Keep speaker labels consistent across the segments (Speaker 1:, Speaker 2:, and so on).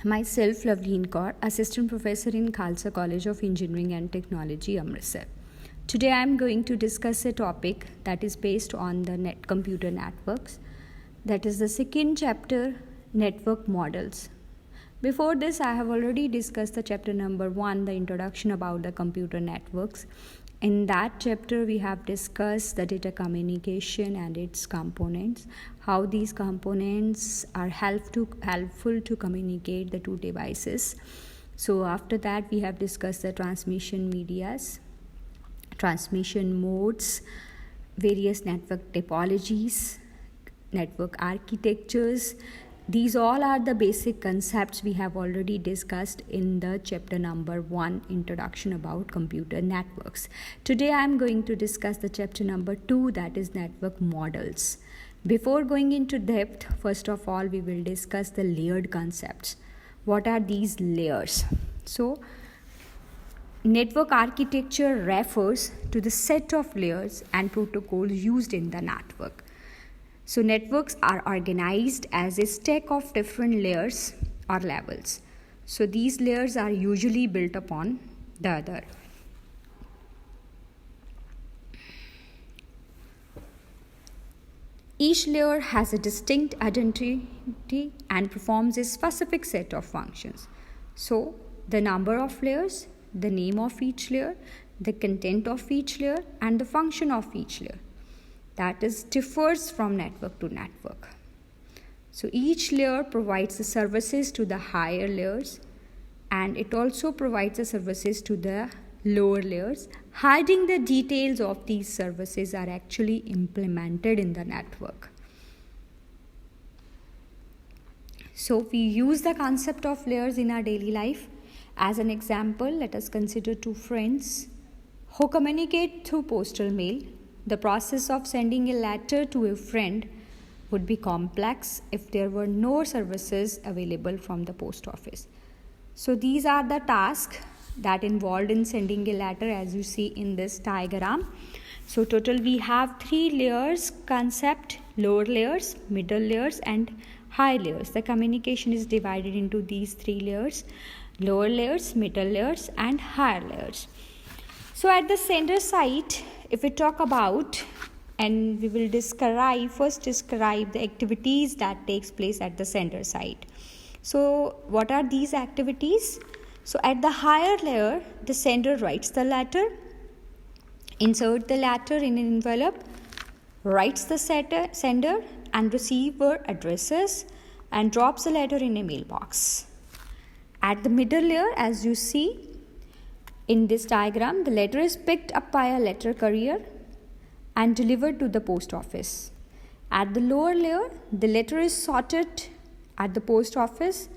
Speaker 1: Myself, Loveleen Kaur, Assistant Professor in Khalsa College of Engineering and Technology, Amritsar. Today I am going to discuss a topic that is based on the computer networks. That is the second chapter, network models. Before this, I have already discussed the chapter number 1, the introduction about the computer networks. In that chapter, we have discussed the data communication and its components, how these components are helpful to communicate the two devices. So after that, we have discussed the transmission medias, transmission modes, various network topologies, network architectures. These all are the basic concepts we have already discussed in the chapter number 1, introduction about computer networks. Today I am going to discuss the chapter number 2, that is network models. Before going into depth, first of all, we will discuss the layered concepts. What are these layers? So, network architecture refers to the set of layers and protocols used in the network. So networks are organized as a stack of different layers or levels. So these layers are usually built upon the other. Each layer has a distinct identity and performs a specific set of functions. So the number of layers, the name of each layer, the content of each layer, and the function of each layer. That is differs from network to network. So each layer provides the services to the higher layers, and it also provides the services to the lower layers. Hiding the details of these services are actually implemented in the network. So we use the concept of layers in our daily life. As an example, let us consider two friends who communicate through postal mail. The process of sending a letter to a friend would be complex if there were no services available from the post office. So these are the tasks that involved in sending a letter, as you see in this diagram. So total we have 3 layers concept: lower layers, middle layers, and high layers. The communication is divided into these 3 layers: lower layers, middle layers, and higher layers. So at the sender side, if we talk about, and we will first describe the activities that takes place at the sender side. So what are these activities? So at the higher layer, the sender writes the letter, insert the letter in an envelope, writes the sender and receiver addresses, and drops the letter in a mailbox. At the middle layer, as you see in this diagram, the letter is picked up by a letter courier and delivered to the post office. At the lower layer, the letter is sorted at the post office.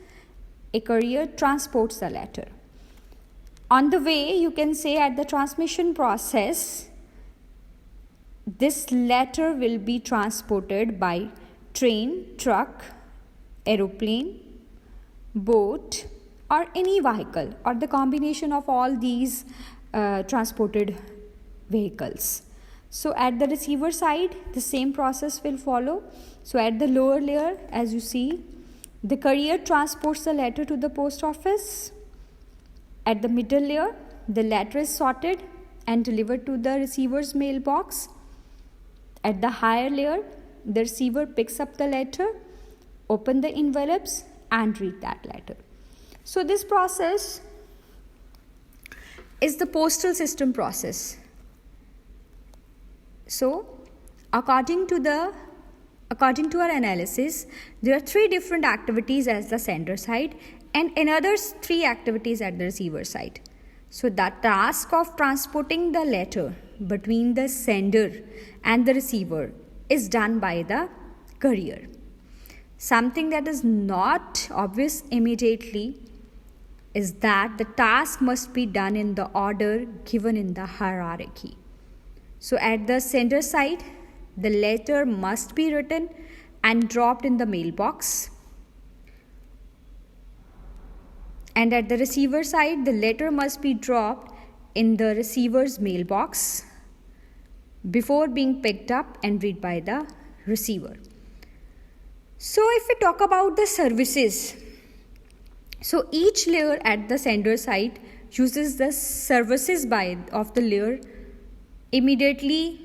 Speaker 1: A courier transports the letter. On the way, you can say at the transmission process, this letter will be transported by train, truck, aeroplane, boat, or any vehicle, or the combination of all these transported vehicles. So at the receiver side, the same process will follow. So at the lower layer, as you see, the courier transports the letter to the post office. At the middle layer, the letter is sorted and delivered to the receiver's mailbox. At the higher layer, the receiver picks up the letter, open the envelopes, and read that letter. So this process is the postal system process. So according to our analysis, there are 3 different activities at the sender side and another 3 activities at the receiver side. So the task of transporting the letter between the sender and the receiver is done by the courier. Something that is not obvious immediately is that the task must be done in the order given in the hierarchy. So at the sender side, the letter must be written and dropped in the mailbox. And at the receiver side, the letter must be dropped in the receiver's mailbox before being picked up and read by the receiver. So if we talk about the services, So each layer at the sender side uses the services of the layer immediately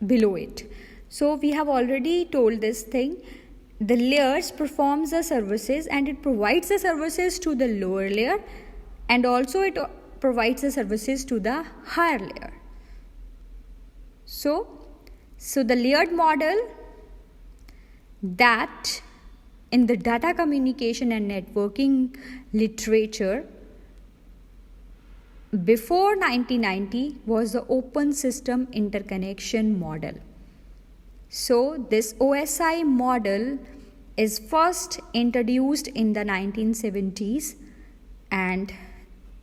Speaker 1: below it. So we have already told this thing. The layers performs the services and it provides the services to the lower layer, and also it provides the services to the higher layer. So the layered model that in the data communication and networking literature before 1990 was the open system interconnection model. So this OSI model is first introduced in the 1970s, and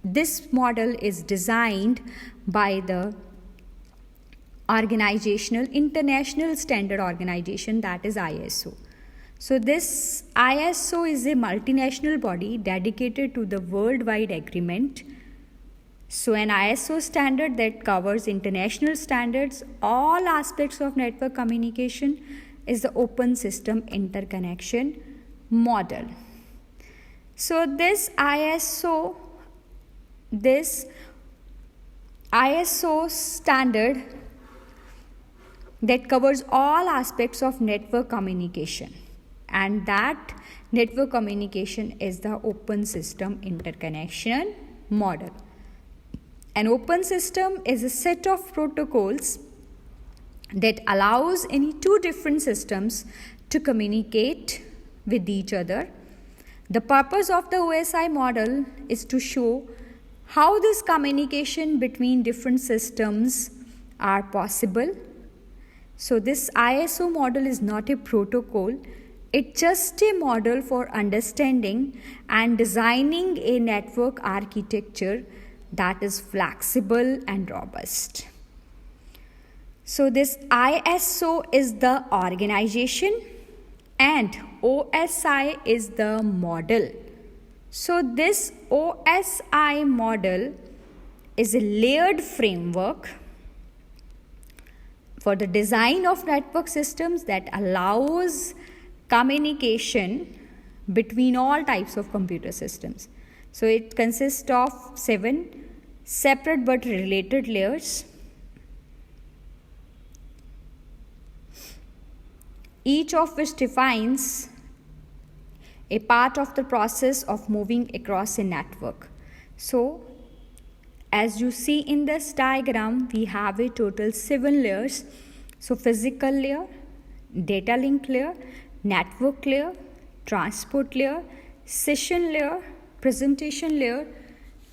Speaker 1: this model is designed by the international standard organization, that is ISO. So this ISO is a multinational body dedicated to the worldwide agreement. So an ISO standard that covers international standards, all aspects of network communication, is the open system interconnection model. So this ISO standard that covers all aspects of network communication, and that network communication is the open system interconnection model. An open system is a set of protocols that allows any two different systems to communicate with each other. The purpose of the OSI model is to show how this communication between different systems are possible. So this ISO model is not a protocol, it's just a model for understanding and designing a network architecture that is flexible and robust. So this ISO is the organization and OSI is the model. So this OSI model is a layered framework for the design of network systems that allows communication between all types of computer systems. So it consists of 7 separate but related layers, each of which defines a part of the process of moving across a network. So as you see in this diagram, we have a total 7 layers. So physical layer, data link layer, network layer, transport layer, session layer, presentation layer,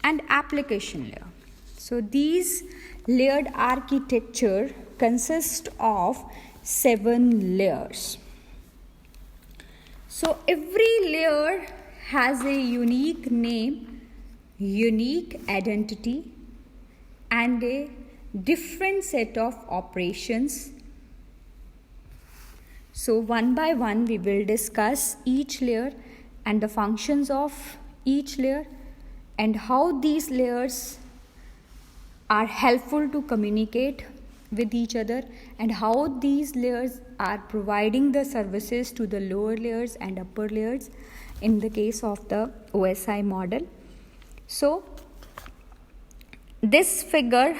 Speaker 1: and application layer. So these layered architecture consist of 7 layers. So every layer has a unique name, unique identity, and a different set of operations. So one by one we will discuss each layer and the functions of each layer and how these layers are helpful to communicate with each other and how these layers are providing the services to the lower layers and upper layers in the case of the OSI model. So this figure,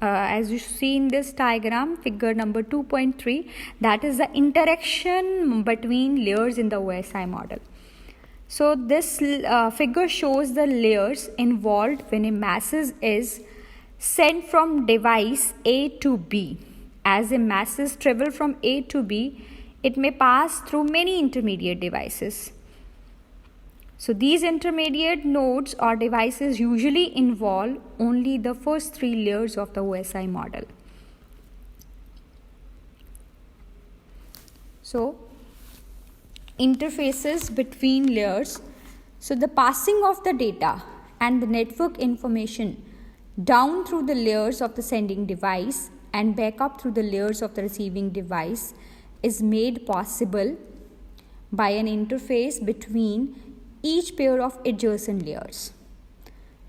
Speaker 1: as you see in this diagram, figure number 2.3, that is the interaction between layers in the OSI model. So this figure shows the layers involved when a message is sent from device A to B. As a message travels from A to B, it may pass through many intermediate devices. So these intermediate nodes or devices usually involve only the first 3 layers of the OSI model. So interfaces between layers. So the passing of the data and the network information down through the layers of the sending device and back up through the layers of the receiving device is made possible by an interface between each pair of adjacent layers.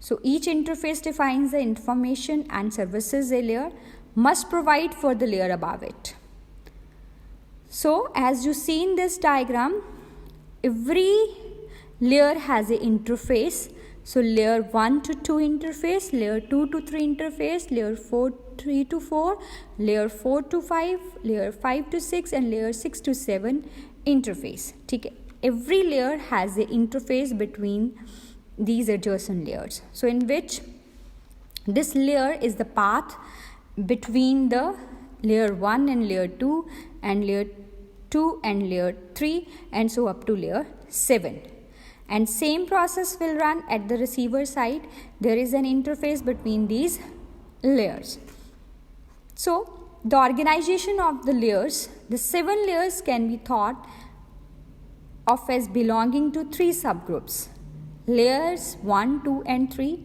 Speaker 1: So each interface defines the information and services a layer must provide for the layer above it. So as you see in this diagram, every layer has an interface. So layer 1 to 2 interface, layer 2 to 3 interface, layer 4 3 to 4, layer 4 to 5, layer 5 to 6 and layer 6 to 7 interface. Okay. Every layer has an interface between these adjacent layers. So in which this layer is the path between the layer 1 and layer 2 and layer 2 and layer 3 and so up to layer 7. And same process will run at the receiver side. There is an interface between these layers. So the organization of the layers, the 7 layers can be thought of as belonging to 3 subgroups: layers 1, 2 and 3,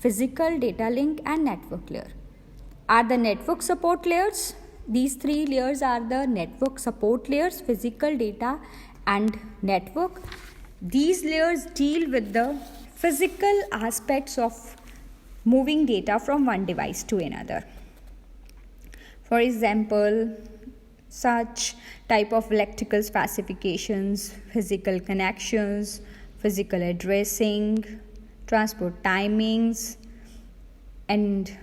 Speaker 1: physical, data link and network layer. Are the network support layers? These 3 layers are the network support layers: physical, data and network. These layers deal with the physical aspects of moving data from one device to another. For example, such type of electrical specifications, physical connections, physical addressing, transport timings, and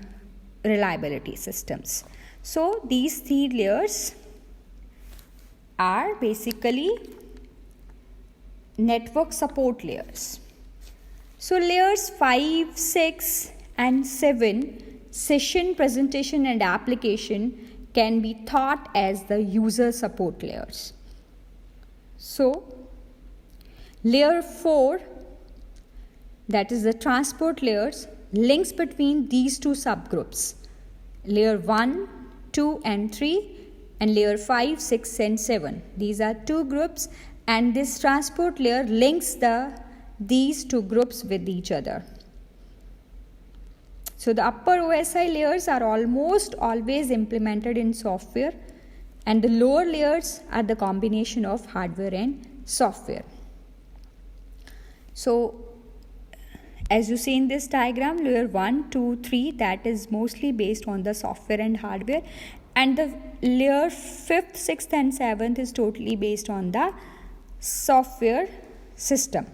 Speaker 1: reliability systems. So these 3 layers are basically network support layers. So layers 5, 6 and 7, session, presentation and application, can be thought as the user support layers. So layer 4, that is the transport layers, links between these 2 subgroups: layer 1, 2 and 3 and layer 5, 6 and 7. These are 2 groups and this transport layer links these 2 groups with each other. So the upper OSI layers are almost always implemented in software and the lower layers are the combination of hardware and software. So as you see in this diagram, layer 1, 2, 3, that is mostly based on the software and hardware, and the layer 5th, 6th and 7th is totally based on the software system.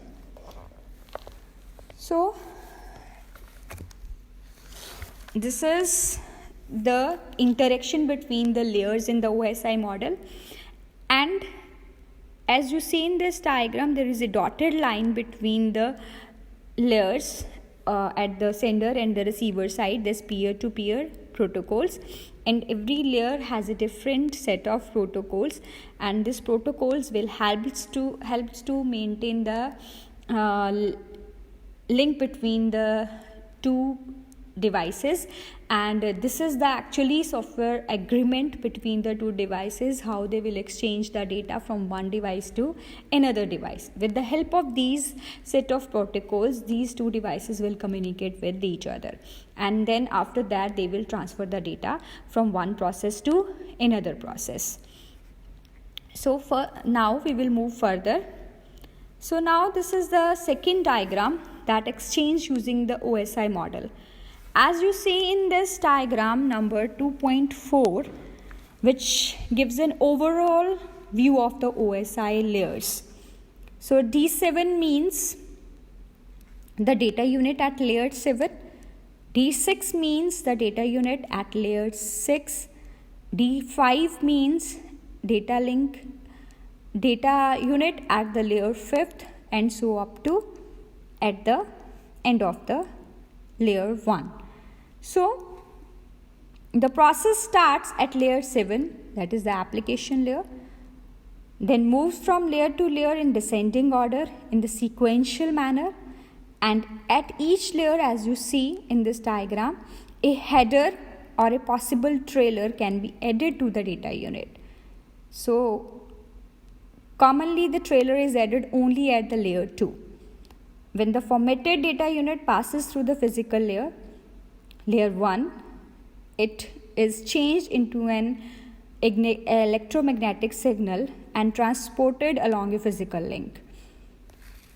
Speaker 1: So this is the interaction between the layers in the OSI model, and as you see in this diagram, there is a dotted line between the layers at the sender and the receiver side. There's peer-to-peer protocols, and every layer has a different set of protocols, and these protocols will helps to maintain the link between the 2 devices, and this is the actually software agreement between the 2 devices, how they will exchange the data from one device to another device. With the help of these set of protocols, these 2 devices will communicate with each other, and then after that they will transfer the data from one process to another process. So for now we will move further. So now this is the second diagram, that exchange using the OSI model. As you see in this diagram number 2.4, which gives an overall view of the OSI layers. So D7 means the data unit at layer 7, D6 means the data unit at layer 6, D5 means data unit at the layer 5th, and so up to at the end of the layer 1. So the process starts at layer 7, that is the application layer, then moves from layer to layer in descending order in the sequential manner, and at each layer, as you see in this diagram, a header or a possible trailer can be added to the data unit. So commonly the trailer is added only at the layer 2. When the formatted data unit passes through the physical layer, layer 1, it is changed into an electromagnetic signal and transported along a physical link.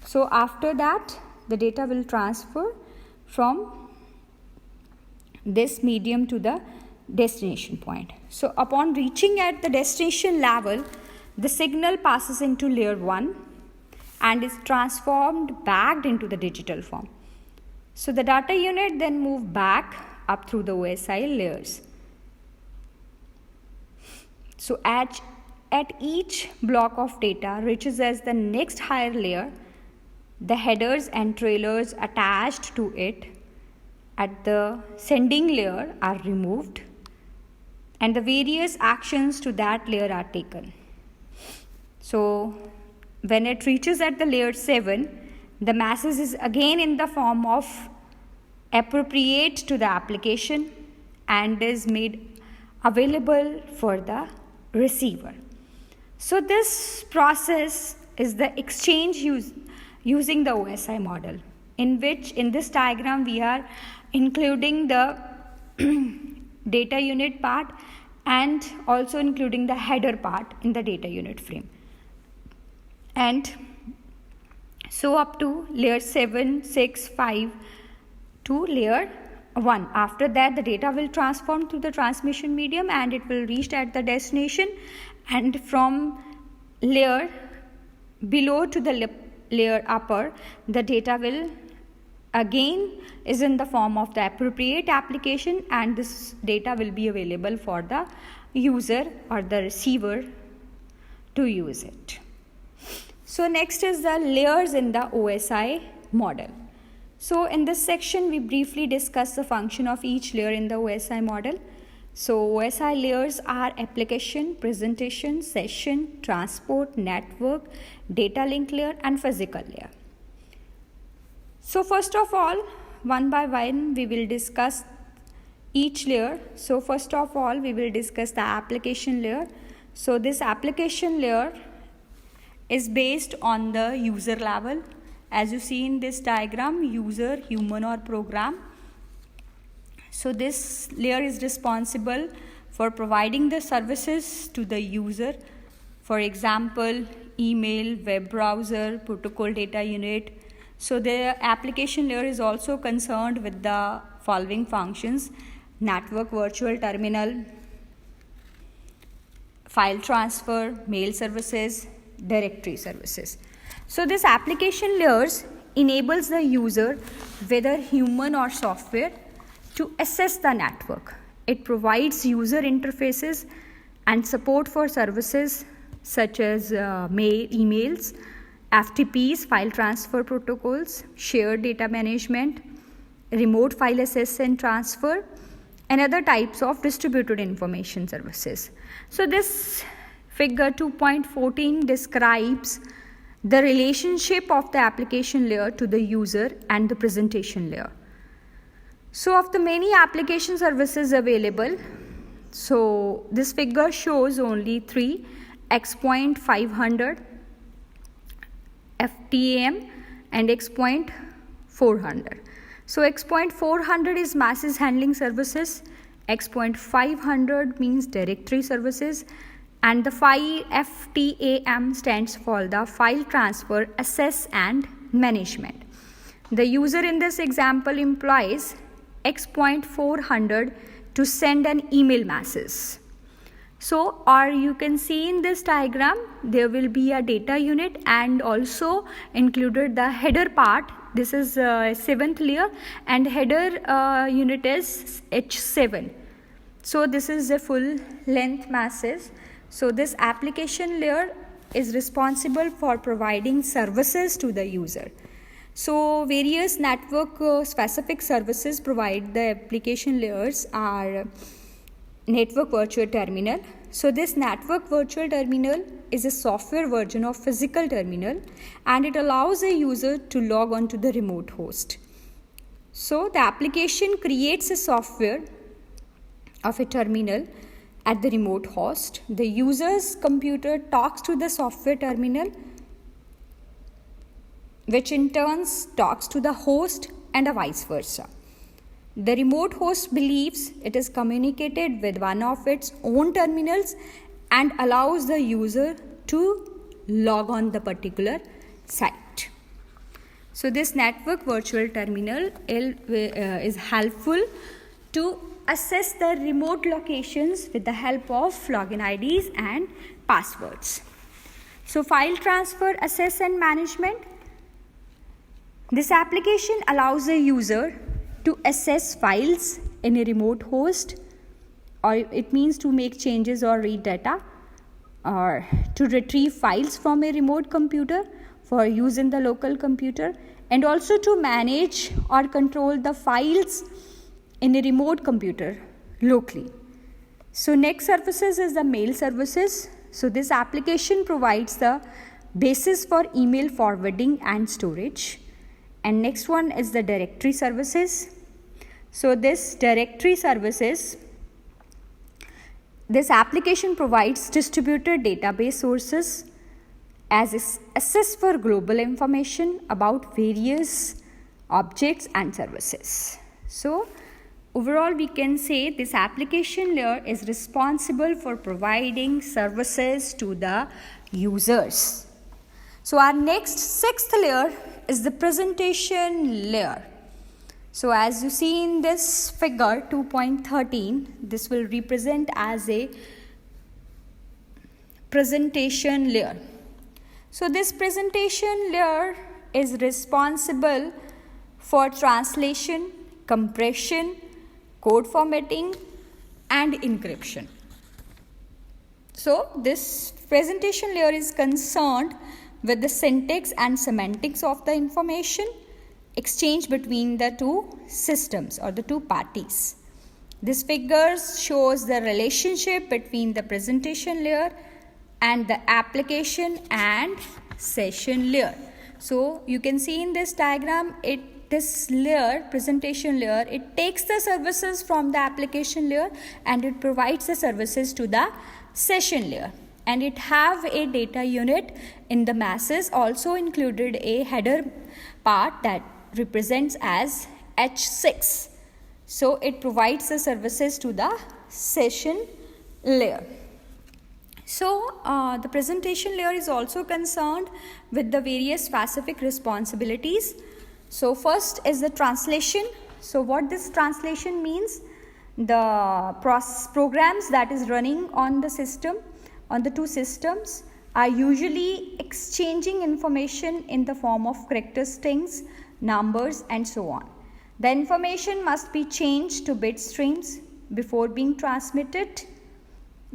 Speaker 1: So after that, the data will transfer from this medium to the destination point. So upon reaching at the destination level, the signal passes into layer 1, and is transformed back into the digital form. So the data unit then move back up through the OSI layers. So at each block of data reaches as the next higher layer, the headers and trailers attached to it at the sending layer are removed, and the various actions to that layer are taken. So when it reaches at the layer 7, the message is again in the form of appropriate to the application and is made available for the receiver. So this process is the exchange using the OSI model, in which in this diagram we are including the data unit part and also including the header part in the data unit frame. And so up to layer 7, 6, 5 to layer 1. After that, the data will transform to the transmission medium and it will reach at the destination, and from layer below to the layer upper, the data will again is in the form of the appropriate application, and this data will be available for the user or the receiver to use it. So next is the layers in the OSI model. So in this section we briefly discuss the function of each layer in the OSI model. So OSI layers are application, presentation, session, transport, network, data link layer and physical layer. So first of all, one by one we will discuss each layer. So first of all we will discuss the application layer. So this application layer is based on the user level. As you see in this diagram, user, human or program. So this layer is responsible for providing the services to the user. For example, email, web browser, protocol data unit. So the application layer is also concerned with the following functions: network virtual terminal, file transfer, mail services, directory services. So this application layers enables the user, whether human or software, to access the network. It provides user interfaces and support for services such as emails, FTPs, file transfer protocols, shared data management, remote file access and transfer, and other types of distributed information services. So this figure 2.14 describes the relationship of the application layer to the user and the presentation layer. So of the many application services available, so this figure shows only 3: X.500, FTAM and X.400. So X.400 is message handling services, X.500 means directory services, and the FTAM stands for the file transfer, access and management. The user in this example employs X.400 to send an email message. So, or you can see in this diagram, there will be a data unit and also included the header part. This is 7th layer and header unit is H7. So this is a full length message. So this application layer is responsible for providing services to the user. So various network specific services provide the application layers are network virtual terminal. So this network virtual terminal is a software version of physical terminal and it allows a user to log on to the remote host. So the application creates a software of a terminal at the remote host. The user's computer talks to the software terminal, which in turn talks to the host and vice versa. The remote host believes it is communicated with one of its own terminals and allows the user to log on the particular site. So this network virtual terminal is helpful to access the remote locations with the help of login IDs and passwords. So file transfer, access and management. This application allows a user to access files in a remote host, or it means to make changes or read data, or to retrieve files from a remote computer for use in the local computer, and also to manage or control the files in a remote computer locally. So next services is the mail services. So this application provides the basis for email forwarding and storage. And next one is the directory services. So this directory services, this application provides distributed database sources as access for global information about various objects and services. So overall we can say this application layer is responsible for providing services to the users. So our next sixth layer is the presentation layer. So as you see in this figure 2.13, this will represent as a presentation layer. So this presentation layer is responsible for translation, compression, code formatting and encryption. So this presentation layer is concerned with the syntax and semantics of the information exchange between the two systems or the two parties. This figure shows the relationship between the presentation layer and the application and session layer. So you can see in this diagram, this layer, presentation layer, it takes the services from the application layer and it provides the services to the session layer. And it have a data unit in the masses, also included a header part that represents as H6. So it provides the services to the session layer. So the presentation layer is also concerned with the various specific responsibilities. So first is the translation. So what this translation means, the programs that is running on the system, on the two systems, are usually exchanging information in the form of character strings, numbers and so on. The information must be changed to bit streams before being transmitted,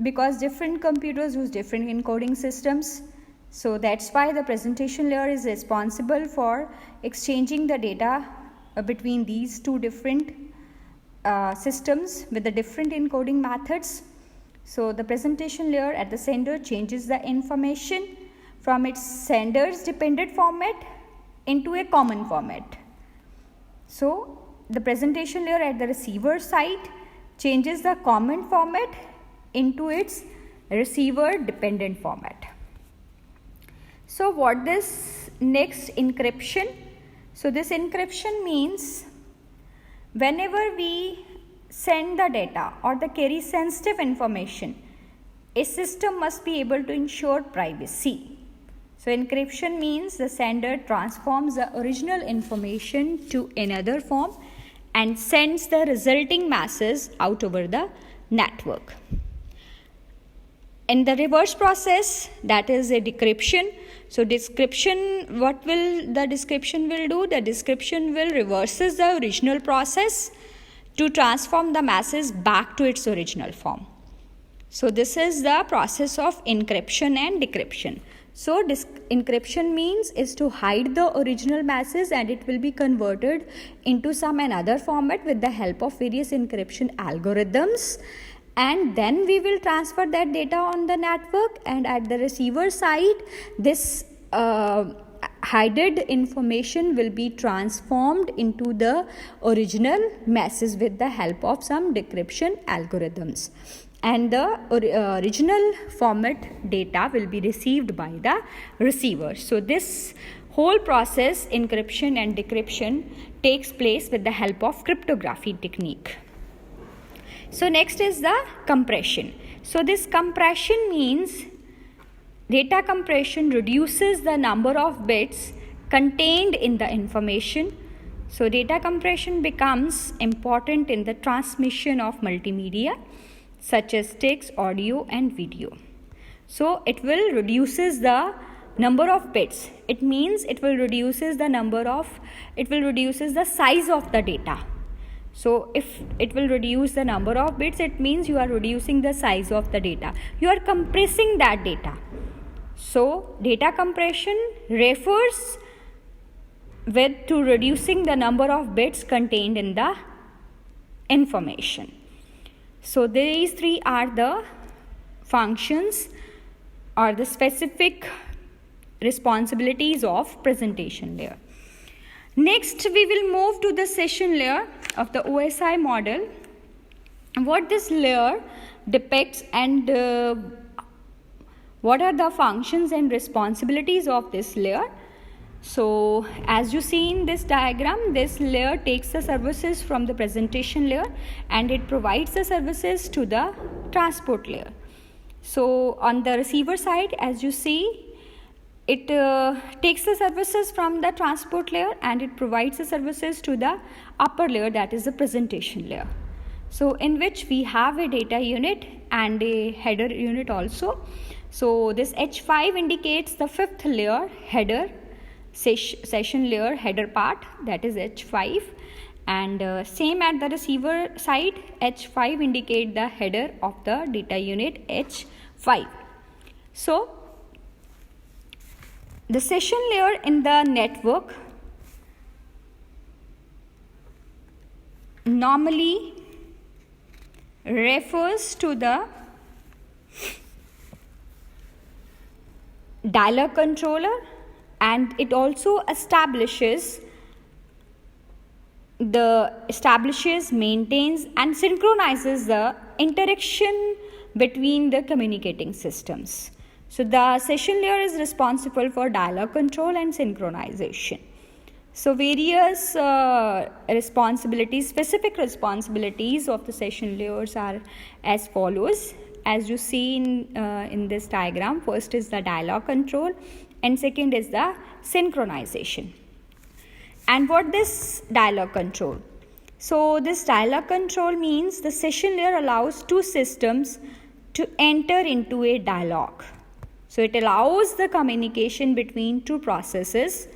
Speaker 1: because different computers use different encoding systems. So that's why the presentation layer is responsible for exchanging the data between these two different systems with the different encoding methods. So the presentation layer at the sender changes the information from its sender's dependent format into a common format. So the presentation layer at the receiver side changes the common format into its receiver dependent format. So what this next encryption? So this encryption means whenever we send the data or the carry sensitive information, a system must be able to ensure privacy. So encryption means the sender transforms the original information to another form and sends the resulting masses out over the network. In the reverse process, that is a decryption. So description, what will the description will do? The description will reverses the original process to transform the masses back to its original form. So this is the process of encryption and decryption. So encryption means is to hide the original masses and it will be converted into some another format with the help of various encryption algorithms, and then we will transfer that data on the network, and at the receiver side this hidden information will be transformed into the original message with the help of some decryption algorithms, and the original format data will be received by the receiver. So this whole process, encryption and decryption, takes place with the help of cryptography technique. So next is the compression. So this compression means data compression reduces the number of bits contained in the information. So data compression becomes important in the transmission of multimedia such as text, audio and video. So it will reduces the number of bits. It means it will reduces the size of the data. So if it will reduce the number of bits, it means you are reducing the size of the data. You are compressing that data. So data compression refers to reducing the number of bits contained in the information. So these three are the functions or the specific responsibilities of presentation layer. Next, we will move to the session layer of the OSI model. What this layer depicts and what are the functions and responsibilities of this layer. So as you see in this diagram, this layer takes the services from the presentation layer and it provides the services to the transport layer. So on the receiver side, as you see, it takes the services from the transport layer and it provides the services to the upper layer, that is the presentation layer. So in which we have a data unit and a header unit also. So this H5 indicates the fifth layer, header, session layer header part, that is H5, and same at the receiver side, H5 indicate the header of the data unit H5. So the session layer in the network normally refers to the dialer controller, and it also establishes, maintains and synchronizes the interaction between the communicating systems. So the session layer is responsible for dialer control and synchronization. So various specific responsibilities of the session layers are as follows. As you see in this diagram, first is the dialer control and second is the synchronization. And what this dialer control? So this dialer control means the session layer allows two systems to enter into a dialogue. So it allows the communication between two processes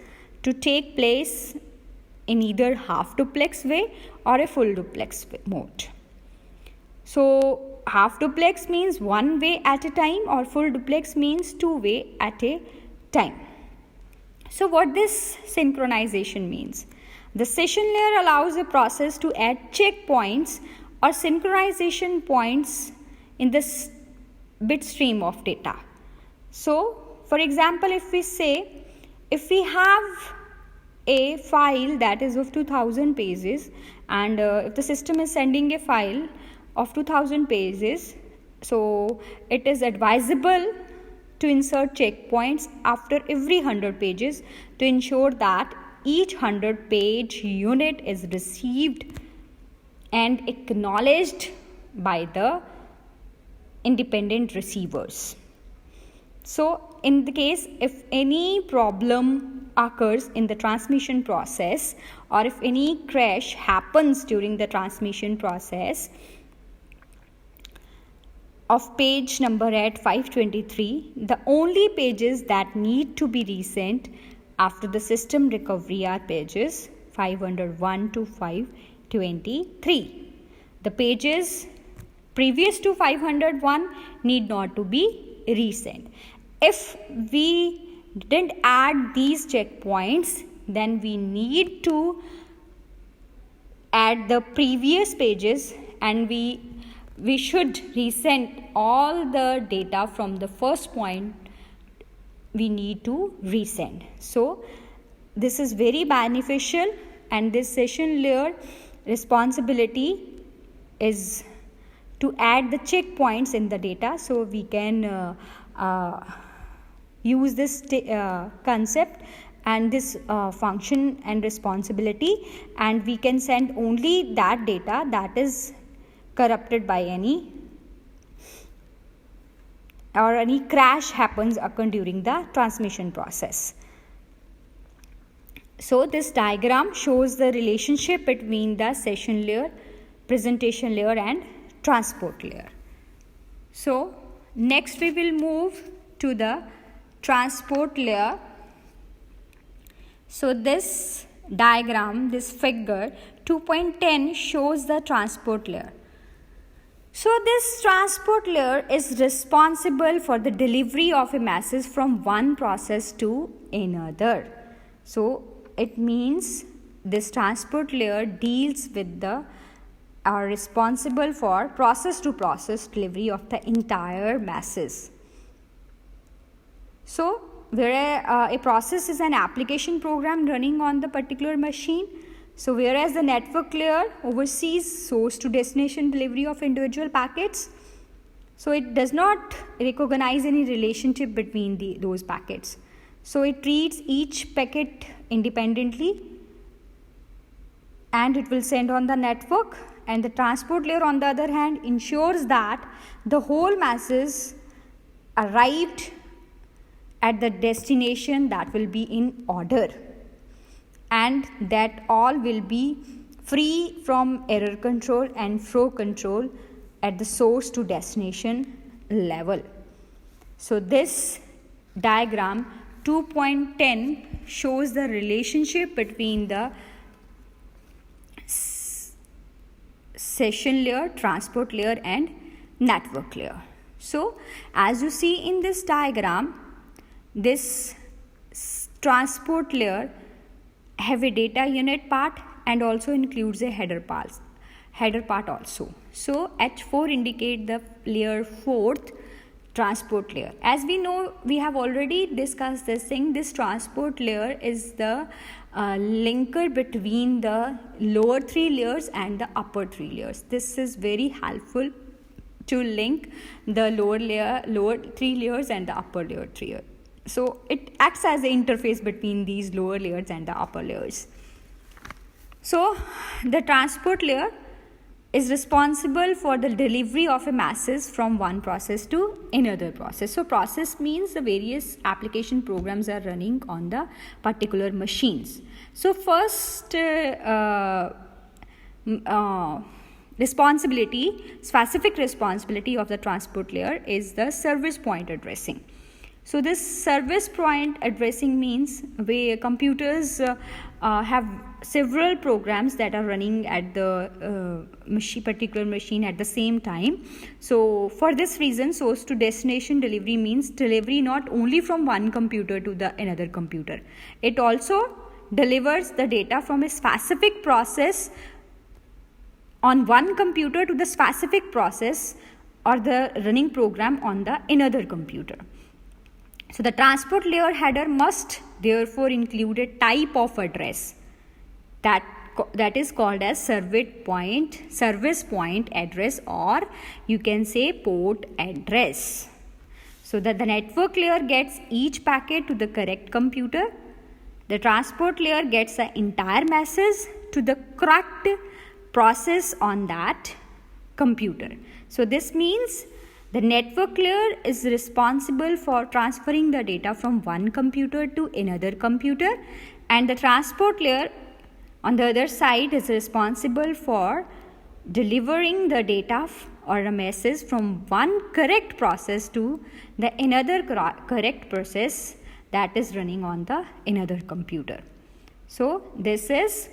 Speaker 1: to take place in either half duplex way or a full duplex mode. So half duplex means one way at a time or full duplex means two way at a time. So what this synchronization means? The session layer allows a process to add checkpoints or synchronization points in this bit stream of data. So for example, if we have a file that is of 2000 pages and if the system is sending a file of 2000 pages, so it is advisable to insert checkpoints after every 100 pages to ensure that each 100 page unit is received and acknowledged by the independent receivers. So in the case if any problem occurs in the transmission process or if any crash happens during the transmission process of page number at 523, the only pages that need to be resent after the system recovery are pages 501 to 523. The pages previous to 501 need not to be resent. If we didn't add these checkpoints, then we need to add the previous pages and we should resend all the data from the first point we need to resend. So this is very beneficial, and this session layer responsibility is to add the checkpoints in the data, so we can use this concept and this function and responsibility, and we can send only that data that is corrupted by any crash occur during the transmission process. So this diagram shows the relationship between the session layer, presentation layer and transport layer. So next we will move to the transport layer. So this diagram, this figure 2.10 shows the transport layer. So this transport layer is responsible for the delivery of a message from one process to another. So it means this transport layer deals with the are responsible for process to process delivery of the entire message. So where a process is an application program running on the particular machine, so whereas the network layer oversees source to destination delivery of individual packets, so it does not recognize any relationship between those packets. So it treats each packet independently and it will send on the network, and the transport layer on the other hand ensures that the whole message arrived at the destination that will be in order, and that all will be free from error control and flow control at the source to destination level. So this diagram 2.10 shows the relationship between the session layer, transport layer and network layer. So as you see in this diagram, this transport layer have a data unit part and also includes a header part also. So H4 indicate the layer 4th transport layer. As we know, we have already discussed this thing. This transport layer is the linker between the lower 3 layers and the upper 3 layers. This is very helpful to link the lower 3 layers and the upper layer 3. So it acts as an interface between these lower layers and the upper layers. So the transport layer is responsible for the delivery of a message from one process to another process. So process means the various application programs are running on the particular machines. So first specific responsibility of the transport layer is the service point addressing. So this service point addressing means where computers have several programs that are running at the particular machine at the same time. So for this reason, source to destination delivery means delivery not only from one computer to another computer. It also delivers the data from a specific process on one computer to the specific process or the running program on the another computer. So the transport layer header must therefore include a type of address that is called as service point address, or you can say port address, so that the network layer gets each packet to the correct computer. The transport layer gets the entire message to the correct process on that computer. So this means the network layer is responsible for transferring the data from one computer to another computer, and the transport layer on the other side is responsible for delivering the data or a message from one correct process to the another correct process that is running on the another computer. So this is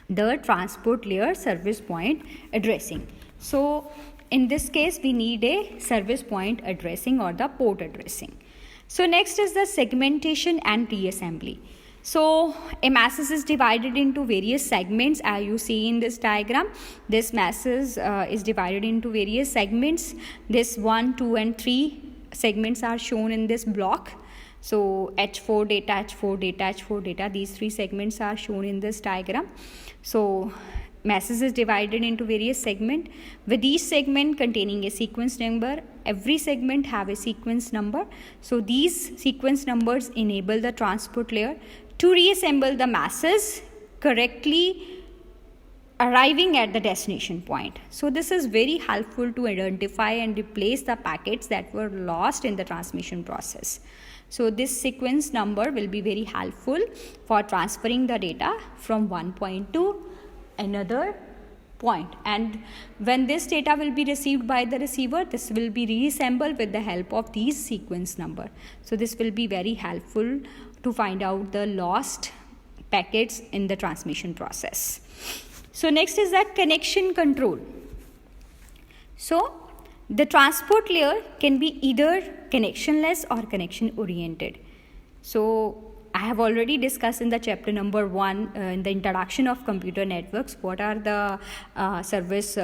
Speaker 1: the transport layer service point addressing. So in this case, we need a service point addressing or the port addressing. So next is the segmentation and reassembly. So a message is divided into various segments, as you see in this diagram. This message is divided into various segments. This 1, 2 and 3 segments are shown in this block. So H4 data, H4 data, H4 data, these 3 segments are shown in this diagram. So message is divided into various segments, with each segment containing a sequence number. Every segment have a sequence number. So these sequence numbers enable the transport layer to reassemble the message correctly, arriving at the destination point. So this is very helpful to identify and replace the packets that were lost in the transmission process. So this sequence number will be very helpful for transferring the data from one point to another point, and when this data will be received by the receiver, this will be reassembled with the help of these sequence number. So this will be very helpful to find out the lost packets in the transmission process. So next is that connection control. So the transport layer can be either connectionless or connection oriented. So I have already discussed in the chapter number 1 in the introduction of computer networks what are the service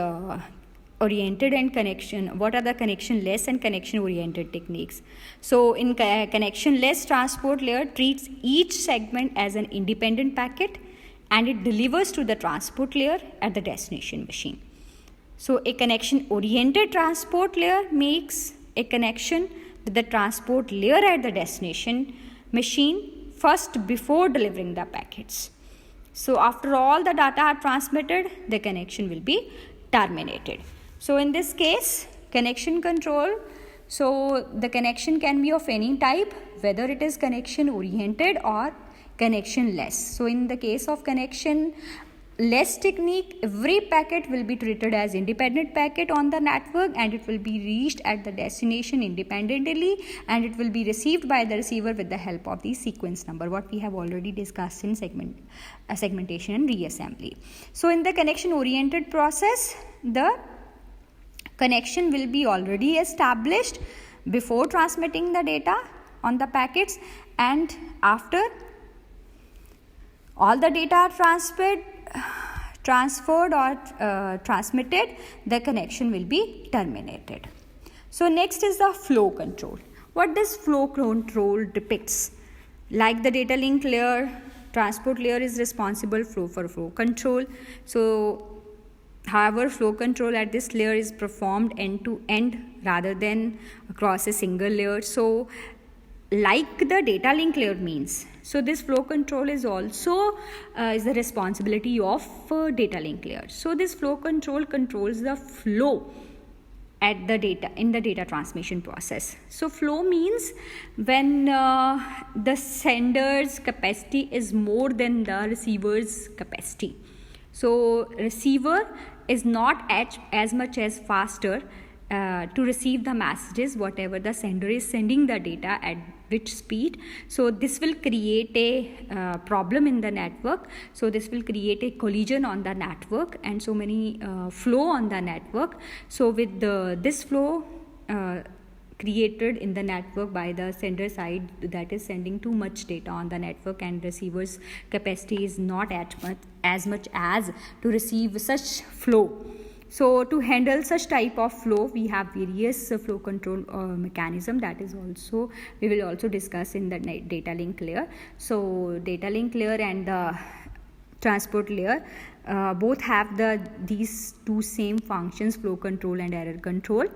Speaker 1: oriented and connection, what are the connectionless and connection oriented techniques. So in connectionless, transport layer treats each segment as an independent packet and it delivers to the transport layer at the destination machine. So a connection oriented transport layer makes a connection with the transport layer at the destination machine first before delivering the packets. So after all the data are transmitted, the connection will be terminated. So in this case, connection control, so the connection can be of any type, whether it is connection oriented or connectionless. So in the case of connection less technique, every packet will be treated as independent packet on the network and it will be reached at the destination independently and it will be received by the receiver with the help of the sequence number, what we have already discussed in segmentation and reassembly. So in the connection oriented process, the connection will be already established before transmitting the data on the packets, and after all the data are transferred or transmitted, the connection will be terminated. So next is the flow control. What this flow control depicts? Like the data link layer, transport layer is responsible for flow control. So however, flow control at this layer is performed end to end rather than across a single layer. So like the data link layer means, so this flow control is also is the responsibility of data link layer. So this flow control controls the flow at the data in the data transmission process. So flow means when the sender's capacity is more than the receiver's capacity. So receiver is not as much as faster to receive the messages whatever the sender is sending the data at which speed. So this will create a problem in the network. So this will create a collision on the network and so many flow on the network. So with this flow created in the network by the sender side, that is sending too much data on the network and receiver's capacity is not as much as to receive such flow. So to handle such type of flow, we have various flow control mechanism that is also we will also discuss in the data link layer. So data link layer and the transport layer both have these two same functions, flow control and error control.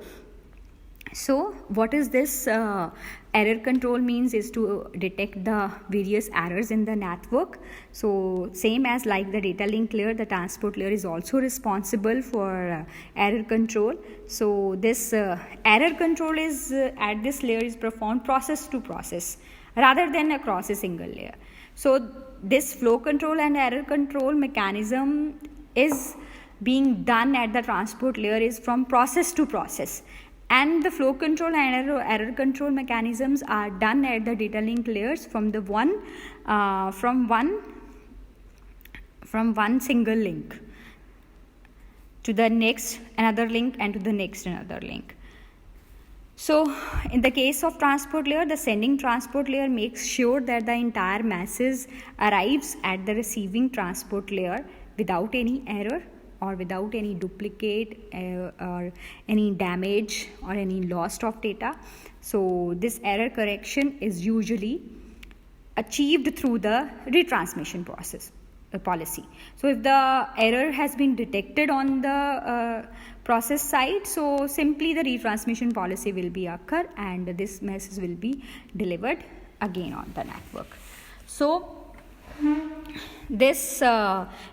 Speaker 1: So what is this error control means is to detect the various errors in the network. So same as like the data link layer, the transport layer is also responsible for error control. So this error control is at this layer is performed process to process rather than across a single layer. So this flow control and error control mechanism is being done at the transport layer is from process to process. And the flow control and error control mechanisms are done at the data link layers from one single link to the next another link and to the next another link. So in the case of transport layer, the sending transport layer makes sure that the entire message arrives at the receiving transport layer without any error or without any duplicate or any damage or any loss of data. So this error correction is usually achieved through the retransmission process policy. So if the error has been detected on the process side, so simply the retransmission policy will be occur and this message will be delivered again on the network. So this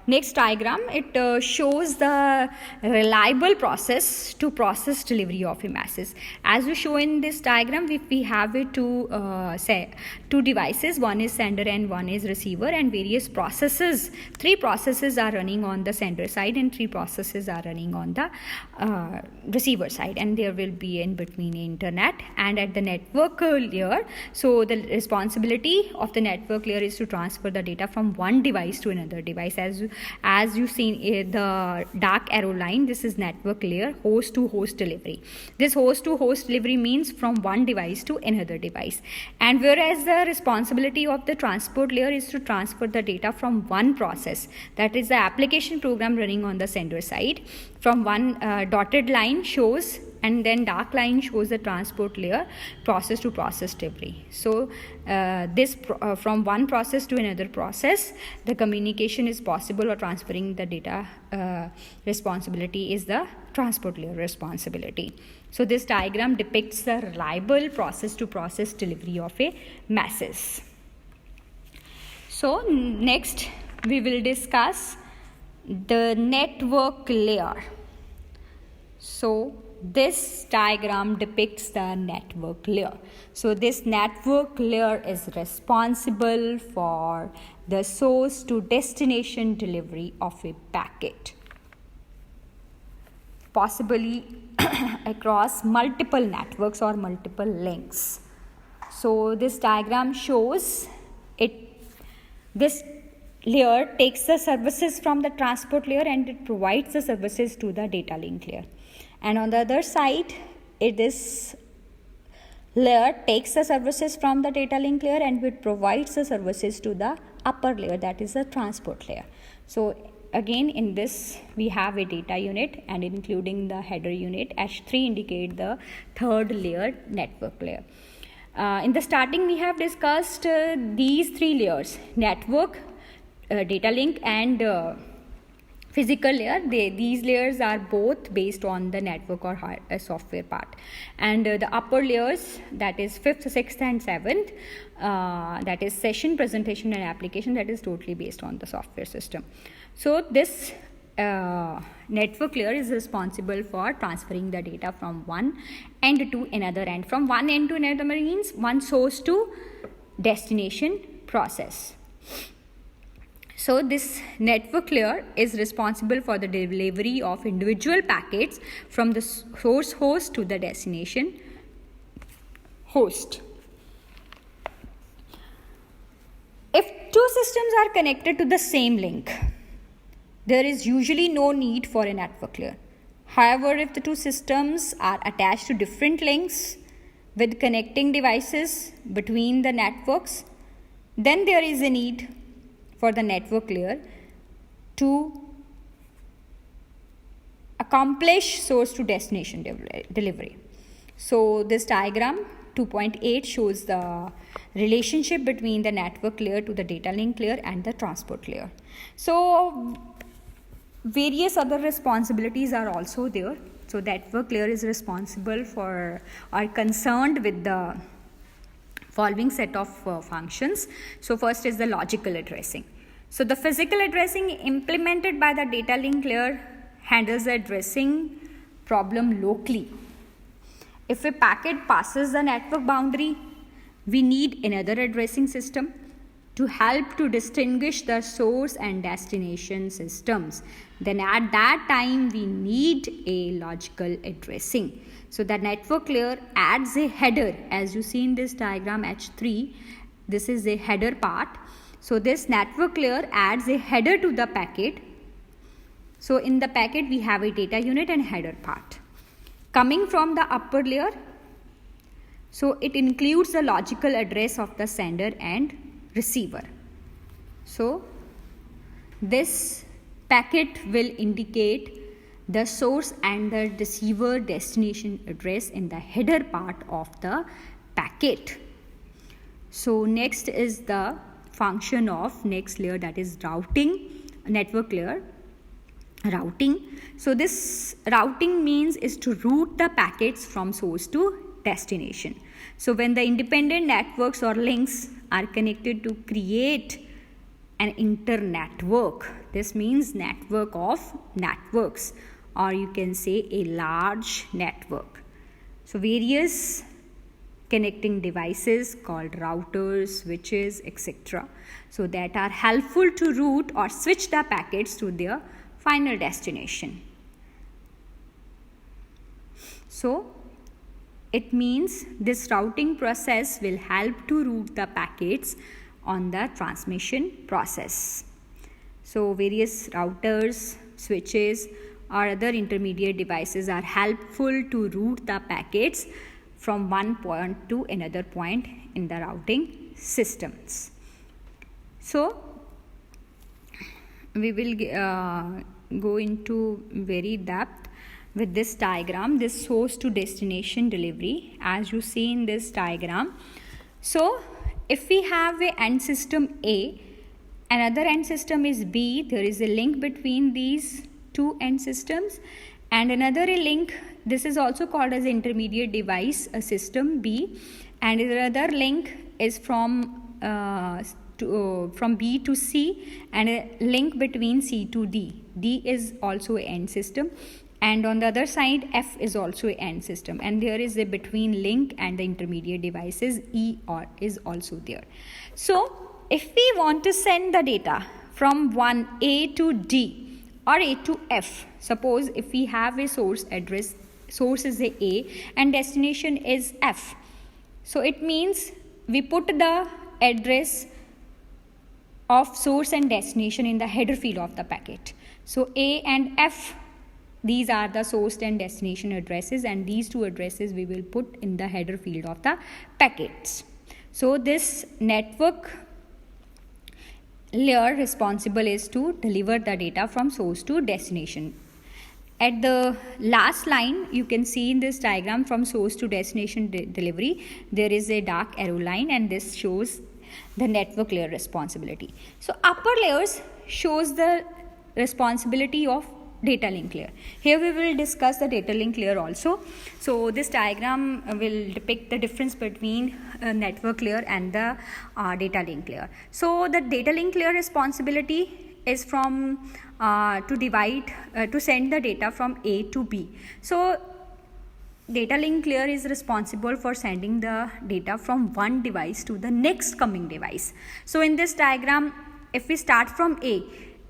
Speaker 1: next diagram, it shows the reliable process to process delivery of a message. As we show in this diagram, we have it two devices, one is sender and one is receiver, and various processes, 3 processes are running on the sender side and 3 processes are running on the receiver side, and there will be in between internet. And at the network layer, so the responsibility of the network layer is to transfer the data from one device to another device. As you see the dark arrow line, this is network layer, host to host delivery. This host to host delivery means from one device to another device, and whereas the responsibility of the transport layer is to transfer the data from one process, that is the application program running on the sender side, from one dotted line shows, and then dark line shows the transport layer process to process delivery. So this from one process to another process, the communication is possible, or transferring the data responsibility is the transport layer responsibility. So this diagram depicts the reliable process to process delivery of a message. So next we will discuss the network layer. So this diagram depicts the network layer. So this network layer is responsible for the source to destination delivery of a packet, possibly across multiple networks or multiple links. So this diagram shows it. This layer takes the services from the transport layer and it provides the services to the data link layer. And on the other side, this layer takes the services from the data link layer and it provides the services to the upper layer, that is the transport layer. So again, in this we have a data unit, and including the header unit. H3 indicate the third layer, network layer. In the starting, we have discussed these 3 layers: network, data link, and physical layer. These layers are both based on the network or software part, and the upper layers, that is 5th, 6th and 7th, that is session, presentation and application, that is totally based on the software system. So this network layer is responsible for transferring the data from one end to another end. From one end to another means one source to destination process. So this network layer is responsible for the delivery of individual packets from the source host to the destination host. If 2 systems are connected to the same link, there is usually no need for a network layer. However, if the 2 systems are attached to different links with connecting devices between the networks, then there is a need for the network layer to accomplish source to destination delivery. So this diagram 2.8 shows the relationship between the network layer to the data link layer and the transport layer. So various other responsibilities are also there. So network layer is responsible for or concerned with the following set of functions. So first is the logical addressing. So the physical addressing implemented by the data link layer handles the addressing problem locally. If a packet passes the network boundary, we need another addressing system to help to distinguish the source and destination systems. Then at that time we need a logical addressing. So the network layer adds a header, as you see in this diagram H3, this is a header part. So this network layer adds a header to the packet. So in the packet we have a data unit and header part. Coming from the upper layer, so it includes the logical address of the sender and receiver. So this packet will indicate the source and the receiver destination address in the header part of the packet. So next is the function of next layer, that is routing, network layer. Routing. So this routing means is to route the packets from source to destination. So when the independent networks or links are connected to create an internetwork. This means network of networks, or you can say a large network. So various connecting devices called routers, switches, etc. So that are helpful to route or switch the packets to their final destination. So it means this routing process will help to route the packets on the transmission process. So various routers, switches or other intermediate devices are helpful to route the packets from one point to another point in the routing systems. So we will go into very depth with this diagram, this source to destination delivery, as you see in this diagram. So if we have a end system A, another end system is B, there is a link between these two end systems, and another link, this is also called as intermediate device, a system B, and another link is from B to C, and a link between C to D. D is also an end system, and on the other side F is also an end system, and there is a between link and the intermediate devices E or is also there. So if we want to send the data from one A to D or A to F, suppose if we have a source address, source is A and destination is F, so it means we put the address of source and destination in the header field of the packet. So A and F, these are the source and destination addresses, and these two addresses we will put in the header field of the packets. So this network layer responsible is to deliver the data from source to destination. At the last line, you can see in this diagram from source to destination delivery, there is a dark arrow line, and this shows the network layer responsibility. So upper layers shows the responsibility of data link layer. Here we will discuss the data link layer also. So this diagram will depict the difference between network layer and the data link layer. So the data link layer responsibility is from to send the data from A to B. So data link layer is responsible for sending the data from one device to the next coming device. So in this diagram, if we start from A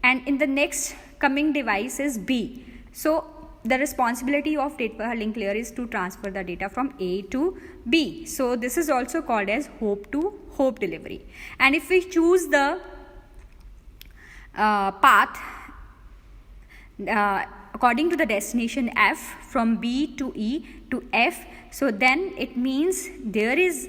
Speaker 1: and in the next coming device is B, so the responsibility of data link layer is to transfer the data from A to B. So this is also called as hope to hope delivery. And if we choose the path according to the destination F from B to E to F, so then it means there is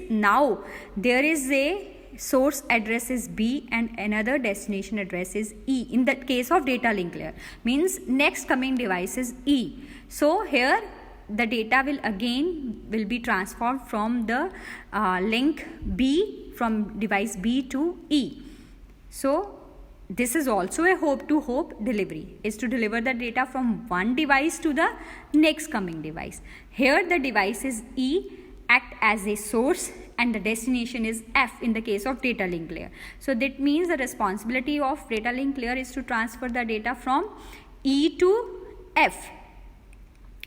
Speaker 1: a source address is B and another destination address is E. In that case of data link layer, means next coming device is E. So here the data will be transferred from the link B, from device B to E. So this is also a hope to hope delivery, is to deliver the data from one device to the next coming device. Here the device is E, act as a source, and the destination is F in the case of data link layer. So that means the responsibility of data link layer is to transfer the data from E to F.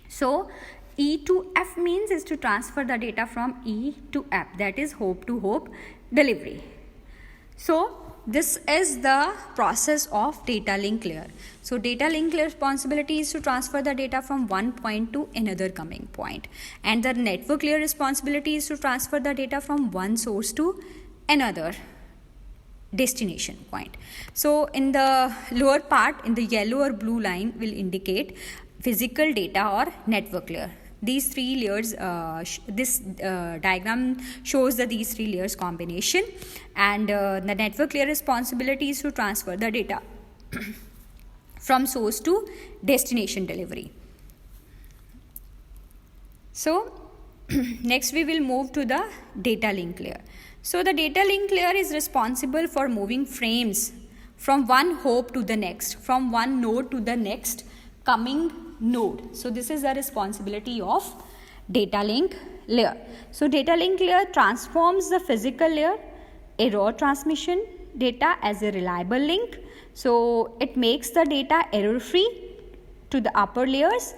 Speaker 1: So E to F means is to transfer the data from E to F, that is hope to hope delivery. So this is the process of data link layer. So data link layer responsibility is to transfer the data from one point to another coming point, and the network layer responsibility is to transfer the data from one source to another destination point. So in the lower part, in the yellow or blue line will indicate physical data or network layer. These three layers, this diagram shows these three layers combination, and the network layer responsibility is to transfer the data from source to destination delivery. So next we will move to the data link layer. So the data link layer is responsible for moving frames from one hop to the next, from one node to the next coming node. So this is the responsibility of data link layer. So data link layer transforms the physical layer, a raw transmission data as a reliable link. So it makes the data error free to the upper layers,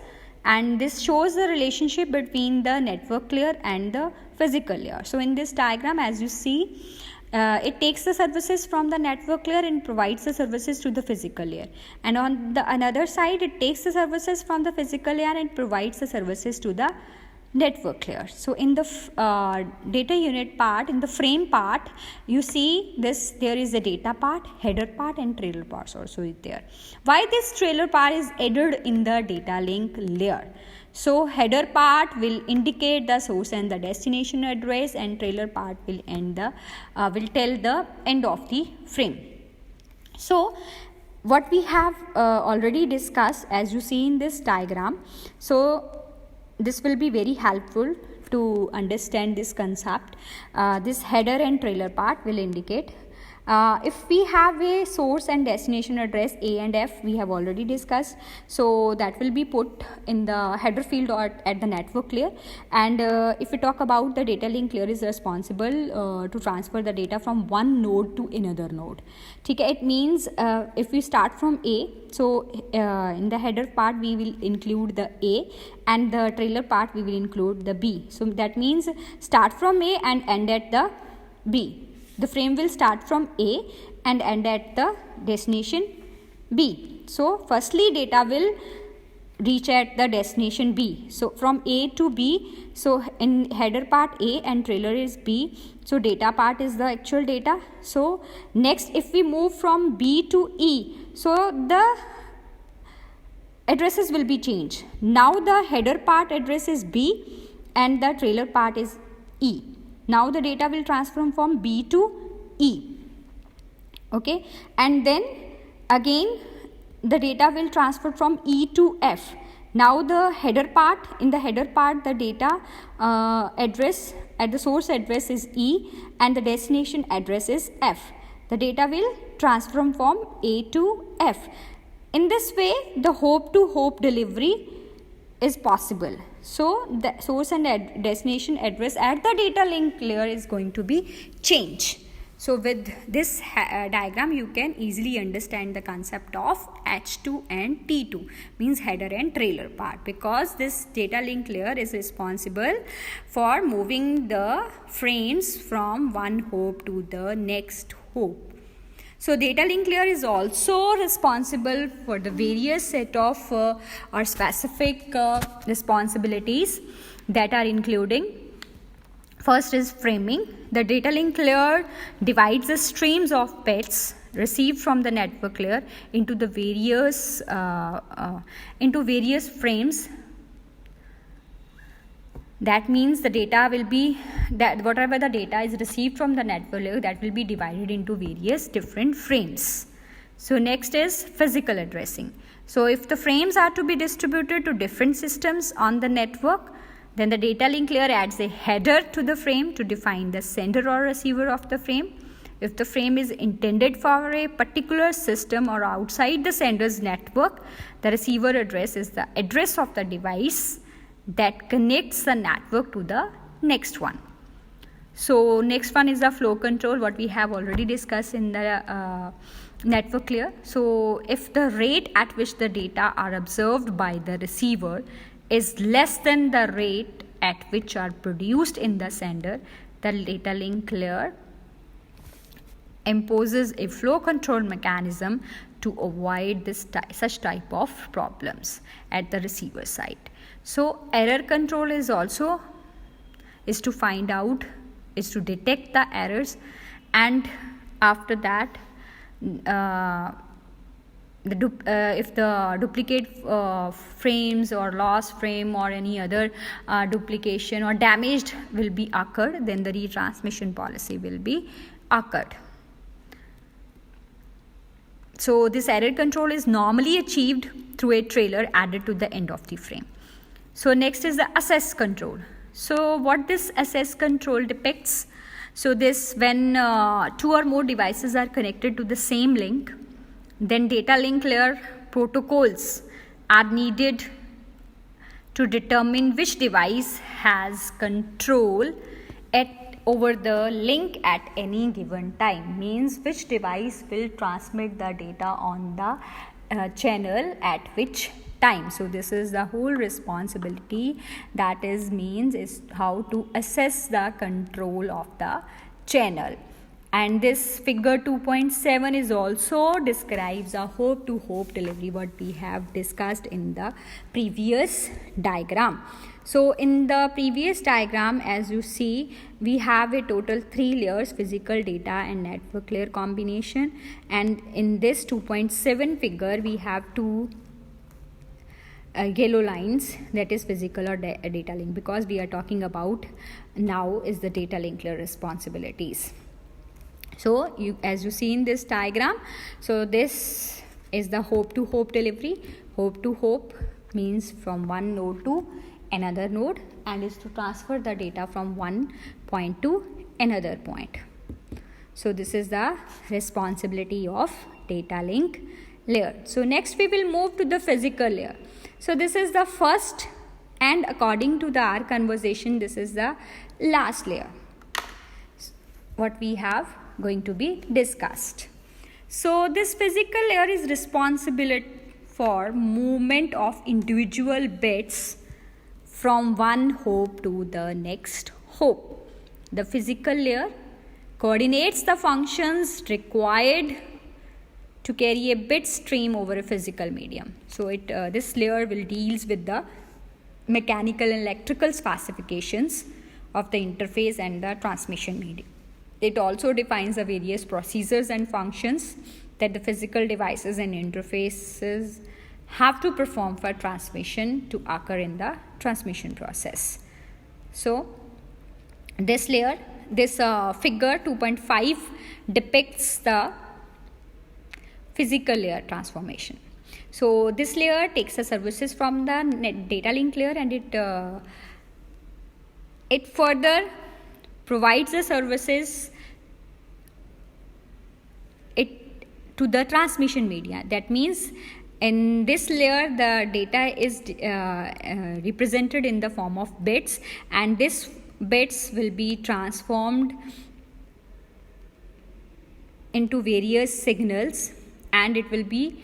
Speaker 1: and this shows the relationship between the network layer and the physical layer. So in this diagram, as you see, it takes the services from the network layer and provides the services to the physical layer, and on the another side it takes the services from the physical layer and provides the services to the network layer. So in the data unit part, in the frame part, you see this, there is a data part, header part and trailer parts also is there. Why this trailer part is added in the data link layer? So header part will indicate the source and the destination address, and trailer part will tell the end of the frame. So what we have already discussed, as you see in this diagram, so this will be very helpful to understand this concept. This header and trailer part will indicate if we have a source and destination address A and F, we have already discussed, so that will be put in the header field or at the network layer. And if we talk about the data link layer is responsible to transfer the data from one node to another node. It means if we start from A, so in the header part we will include the A, and the trailer part we will include the B. So that means start from A and end at the B. The frame will start from A and end at the destination B. So firstly data will reach at the destination B. So from A to B, so in header part A and trailer is B, so data part is the actual data. So next if we move from B to E, so the addresses will be changed. Now the header part address is B and the trailer part is E. Now the data will transform from B to E. Okay, and then again the data will transfer from E to F. Now the header part, in the header part the data address at the source address is E and the destination address is F. The data will transform from A to F. In this way the hope to hope delivery is possible. So the source and destination address at the data link layer is going to be changed. So with this diagram you can easily understand the concept of H2 and T2, means header and trailer part, because this data link layer is responsible for moving the frames from one hop to the next hop. So data link layer is also responsible for the various set of or specific responsibilities that are including. First is framing. The data link layer divides the streams of bits received from the network layer into the various frames. That means the data will be, that whatever the data is received from the network layer, that will be divided into various different frames. So next is physical addressing. So if the frames are to be distributed to different systems on the network, then the data link layer adds a header to the frame to define the sender or receiver of the frame. If the frame is intended for a particular system or outside the sender's network, the receiver address is the address of the device that connects the network to the next one. So next one is the flow control, what we have already discussed in the network layer. So if the rate at which the data are observed by the receiver is less than the rate at which are produced in the sender, the data link layer imposes a flow control mechanism to avoid this such type of problems at the receiver side. So error control is also to find out, is to detect the errors, and after that if the duplicate frames or lost frame or any other duplication or damaged will be occurred, then the retransmission policy will be occurred. So this error control is normally achieved through a trailer added to the end of the frame. So next is the access control. So what this access control depicts, so this when two or more devices are connected to the same link, then data link layer protocols are needed to determine which device has control over the link at any given time, means which device will transmit the data on the channel at which time. So this is the whole responsibility, that is how to assess the control of the channel. And this figure 2.7 is also describes a hope to hope delivery, what we have discussed in the previous diagram. So in the previous diagram, as you see, we have a total 3 layers: physical, data and network layer combination. And in this 2.7 figure, we have 2 yellow lines, that is physical or data link, because we are talking about now is the data link layer responsibilities. So as you see in this diagram, so this is the hope to hope delivery. Hope to hope means from one node to another node, and is to transfer the data from one point to another point. So this is the responsibility of data link layer. So next we will move to the physical layer. So this is the first, and according to our conversation, this is the last layer what we have going to be discussed. So this physical layer is responsible for movement of individual bits from one hope to the next hope. The physical layer coordinates the functions required to carry a bit stream over a physical medium. So this layer will deals with the mechanical and electrical specifications of the interface and the transmission medium. It also defines the various procedures and functions that the physical devices and interfaces have to perform for transmission to occur in the transmission process. So this layer, this figure 2.5 depicts the physical layer transformation. So this layer takes the services from the data link layer, and it further provides the services to the transmission media. That means in this layer the data is represented in the form of bits, and these bits will be transformed into various signals, and it will be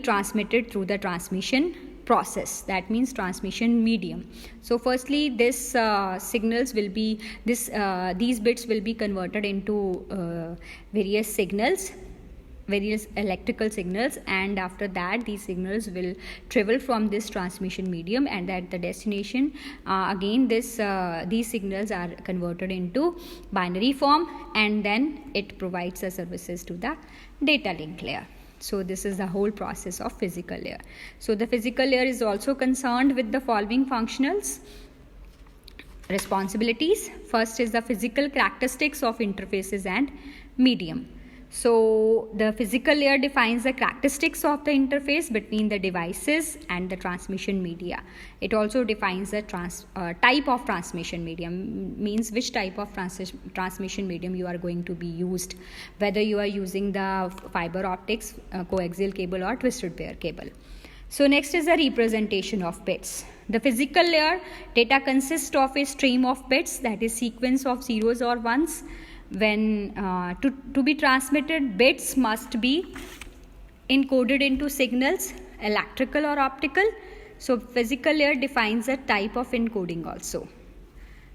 Speaker 1: transmitted through the transmission process, that means transmission medium. So firstly, this signals will be these bits will be converted into various signals, various electrical signals, and after that these signals will travel from this transmission medium, and at the destination again these signals are converted into binary form, and then it provides the services to the data link layer. So this is the whole process of physical layer. So the physical layer is also concerned with the following functionals responsibilities. First is the physical characteristics of interfaces and medium. So the physical layer defines the characteristics of the interface between the devices and the transmission media. It also defines the type of transmission medium, means which type of transmission medium you are going to be used, whether you are using the fiber optics, coaxial cable or twisted pair cable. So next is the representation of bits. The physical layer data consists of a stream of bits, that is sequence of zeros or ones. When to be transmitted, bits must be encoded into signals, electrical or optical. So physical layer defines the type of encoding also.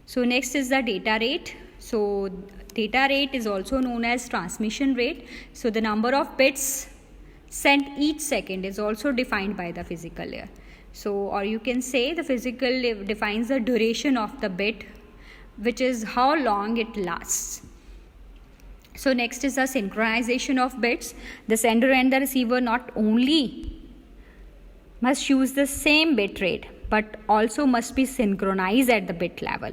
Speaker 1: So next is the data rate. So data rate is also known as transmission rate. So the number of bits sent each second is also defined by the physical layer. So, or you can say the physical layer defines the duration of the bit, which is how long it lasts. So next is the synchronization of bits. The sender and the receiver not only must use the same bit rate, but also must be synchronized at the bit level.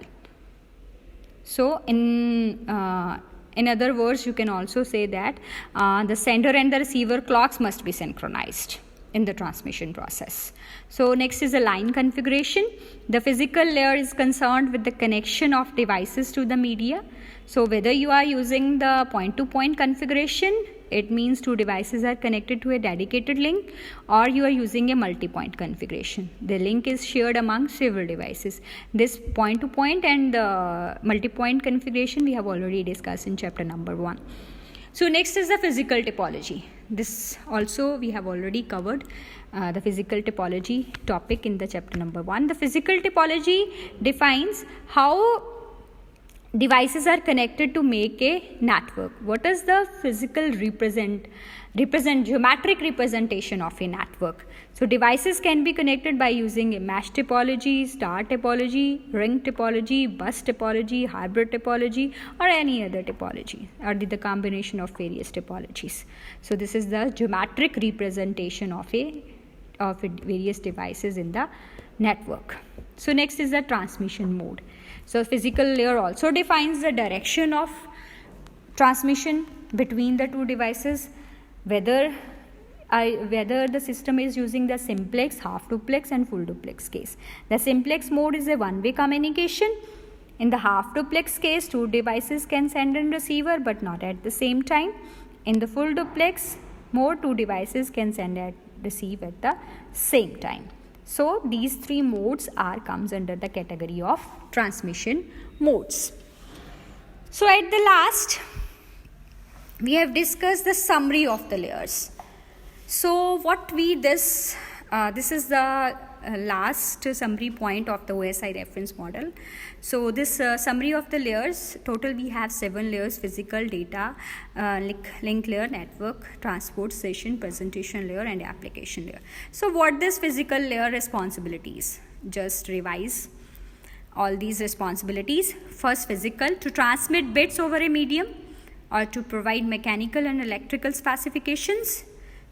Speaker 1: So in other words, you can also say that the sender and the receiver clocks must be synchronized in the transmission process. So next is the line configuration. The physical layer is concerned with the connection of devices to the media. So whether you are using the point-to-point configuration it means two devices are connected to a dedicated link, or you are using a multi-point configuration. The link is shared among several devices. This point-to-point and multi-point configuration we have already discussed in chapter number 1. So next is the physical topology. This also we have already covered the physical topology topic in the chapter number 1. The physical topology defines how devices are connected to make a network. What is the physical geometric representation of a network? So devices can be connected by using a mesh topology, star topology, ring topology, bus topology, hybrid topology, or any other topology, or the combination of various topologies. So this is the geometric representation of various devices in the network. So next is the transmission mode. So physical layer also defines the direction of transmission between the two devices, whether the system is using the simplex, half duplex and full duplex case. The simplex mode is a one-way communication. In the half duplex case, two devices can send and receive but not at the same time. In the full duplex mode, two devices can send and receive at the same time. So these three modes comes under the category of transmission modes. So at the last, we have discussed the summary of the layers. So this is the last summary point of the OSI reference model. So this summary of the layers, total we have 7 layers: physical, data, link layer, network, transport, session, presentation layer, and application layer. So what this physical layer responsibilities? Just revise all these responsibilities. First, physical, to transmit bits over a medium or to provide mechanical and electrical specifications.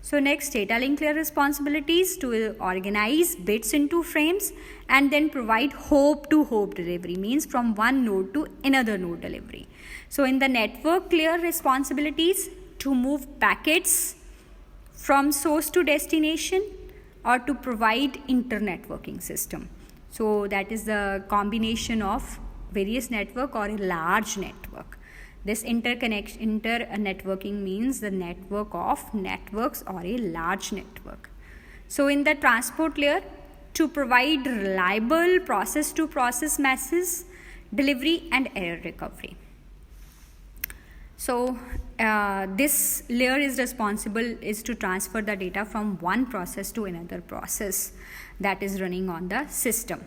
Speaker 1: So next, data link layer responsibilities, to organize bits into frames and then provide hope to hope delivery, means from one node to another node delivery. So in the network layer responsibilities, to move packets from source to destination or to provide inter-networking system. So that is the combination of various network or a large network. This inter-networking means the network of networks or a large network. So in the transport layer, to provide reliable process-to-process messages, delivery and error recovery. So this layer is to transfer the data from one process to another process that is running on the system.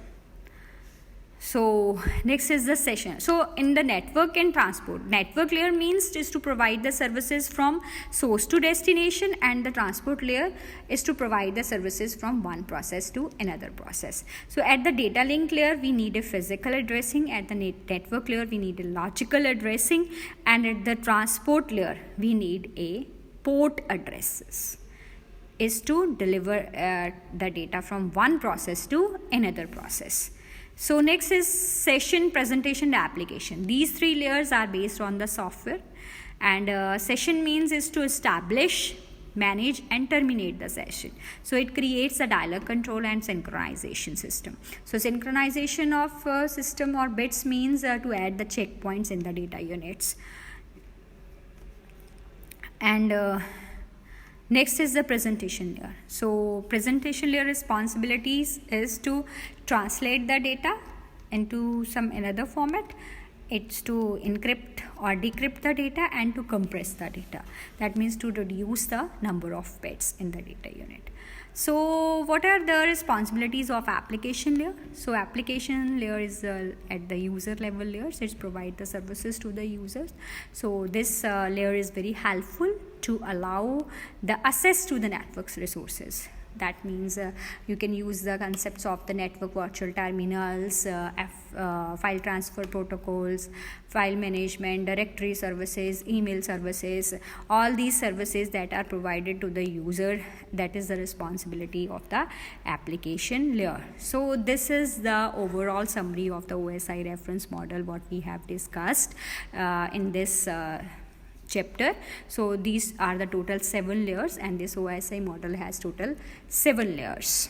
Speaker 1: So next is the session. So in the network and transport, network layer means is to provide the services from source to destination, and the transport layer is to provide the services from one process to another process. So at the data link layer, we need a physical addressing. At the network layer, we need a logical addressing, and at the transport layer, we need a port addresses, is to deliver the data from one process to another process. So next is session, presentation, and application. These 3 layers are based on the software, and session means is to establish, manage and terminate the session. So it creates a dialog control and synchronization system. So synchronization of system or bits means to add the checkpoints in the data units. And next is the presentation layer. So presentation layer responsibilities is to translate the data into some another format. It's to encrypt or decrypt the data and to compress the data. That means to reduce the number of bits in the data unit. So what are the responsibilities of application layer? So application layer is at the user level layers. It provides the services to the users. So this layer is very helpful to allow the access to the network's resources. That means you can use the concepts of the network virtual terminals, file transfer protocols, file management, directory services, email services, all these services that are provided to the user. That is the responsibility of the application layer. So this is the overall summary of the OSI reference model, what we have discussed in this chapter. So these are the total 7 layers, and this OSI model has total 7 layers.